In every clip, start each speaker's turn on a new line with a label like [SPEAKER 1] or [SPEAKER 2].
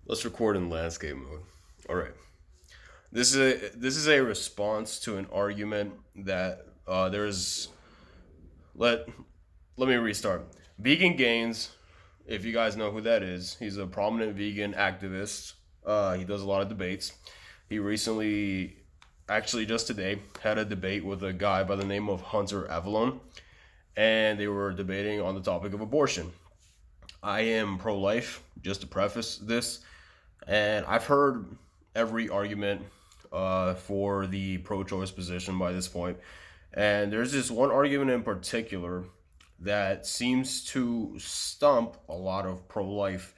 [SPEAKER 1] Let's record in landscape mode. All right. This is a response to an argument that there's let let me restart. Vegan Gains, if you guys know who that is, he's a prominent vegan activist. He does a lot of debates. He recently, actually just today, had a debate with a guy by the name of Hunter Avallone, and they were debating on the topic of abortion. I am pro-life, just to preface this, and I've heard every argument for the pro-choice position by this point. And there's this one argument in particular that seems to stump a lot of pro-life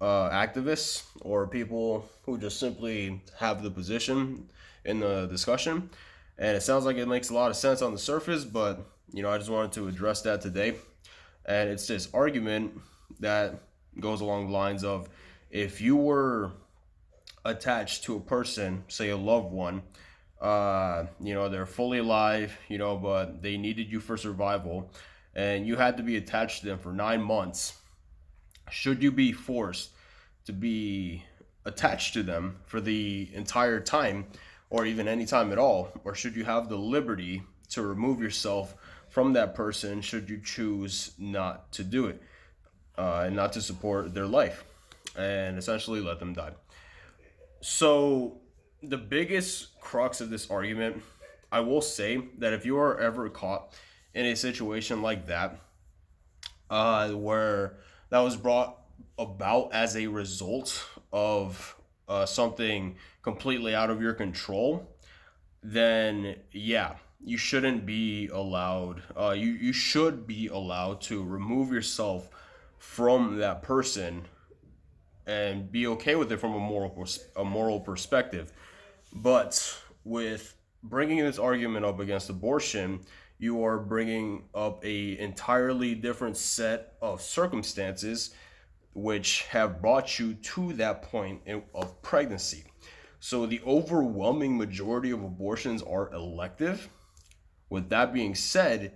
[SPEAKER 1] activists or people who just simply have the position in the discussion. And it sounds like it makes a lot of sense on the surface, but I just wanted to address that today. And it's this argument that goes along the lines of, if you were attached to a person, say a loved one, they're fully alive, but they needed you for survival, and you had to be attached to them for 9 months, should you be forced to be attached to them for the entire time, or even any time at all, or should you have the liberty to remove yourself from that person should you choose not to do it, and not to support their life and essentially let them die? So, the biggest crux of this argument, I will say that if you are ever caught in a situation like that, where that was brought about as a result of something completely out of your control, then yeah, you shouldn't be allowed. You should be allowed to remove yourself from that person and be okay with it from a moral perspective. But with bringing this argument up against abortion, you are bringing up a entirely different set of circumstances which have brought you to that point of pregnancy. So the overwhelming majority of abortions are elective. With that being said,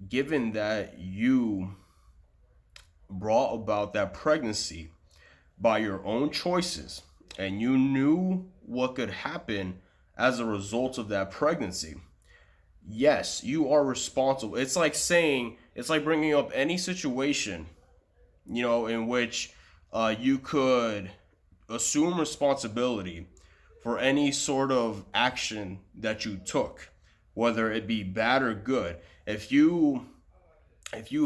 [SPEAKER 1] given that you brought about that pregnancy by your own choices and you knew what could happen as a result of that pregnancy, yes, you are responsible. It's like bringing up any situation, in which you could assume responsibility for any sort of action that you took, whether it be bad or good. If you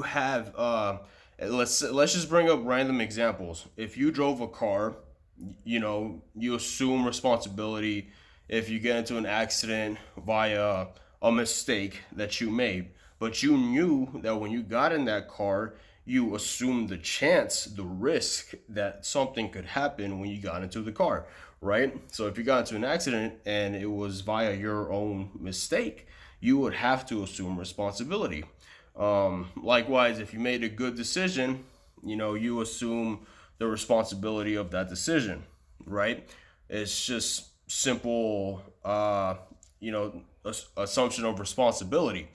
[SPEAKER 1] have let's just bring up random examples. If you drove a car, you assume responsibility if you get into an accident via a mistake that you made, but you knew that when you got in that car, you assumed the risk that something could happen when you got into the car, right? So if you got into an accident and it was via your own mistake, you would have to assume responsibility. Likewise, if you made a good decision, you assume the responsibility of that decision, right? It's just simple, assumption of responsibility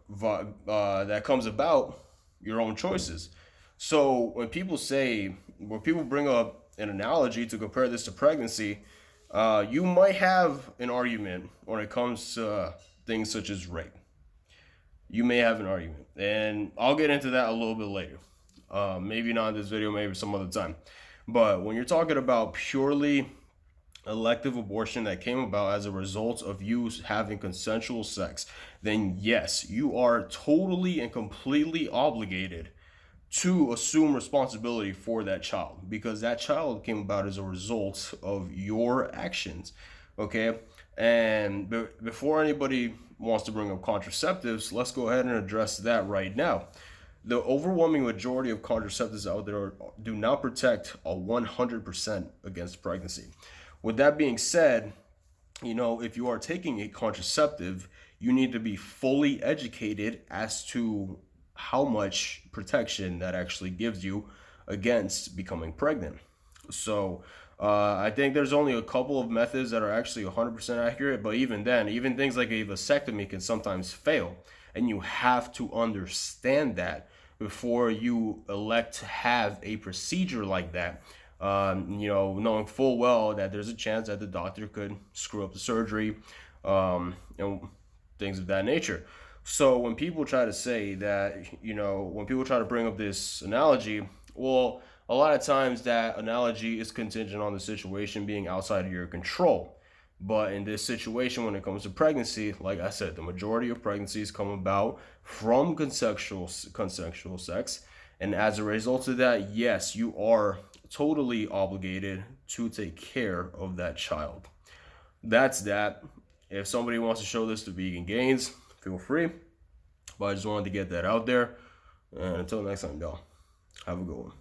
[SPEAKER 1] that comes about your own choices. So when people bring up an analogy to compare this to pregnancy, you might have an argument when it comes to things such as rape. You may have an argument, and I'll get into that a little bit later. Maybe not in this video, maybe some other time. But when you're talking about purely elective abortion that came about as a result of you having consensual sex, then yes, you are totally and completely obligated to assume responsibility for that child, because that child came about as a result of your actions. Okay? And before anybody wants to bring up contraceptives, let's go ahead and address that right now. The overwhelming majority of contraceptives out there do not protect a 100% against pregnancy. With that being said, if you are taking a contraceptive, you need to be fully educated as to how much protection that actually gives you against becoming pregnant. So I think there's only a couple of methods that are actually 100% accurate, but even then, even things like a vasectomy can sometimes fail. And you have to understand that before you elect to have a procedure like that. knowing full well that there's a chance that the doctor could screw up the surgery, and things of that nature. So when people try to say that, when people try to bring up this analogy, well, a lot of times that analogy is contingent on the situation being outside of your control. But in this situation, when it comes to pregnancy, like I said, the majority of pregnancies come about from consensual sex. And as a result of that, yes, you are totally obligated to take care of that child. That's that. If somebody wants to show this to Vegan Gains, feel free. But I just wanted to get that out there. And until next time, y'all, have a good one.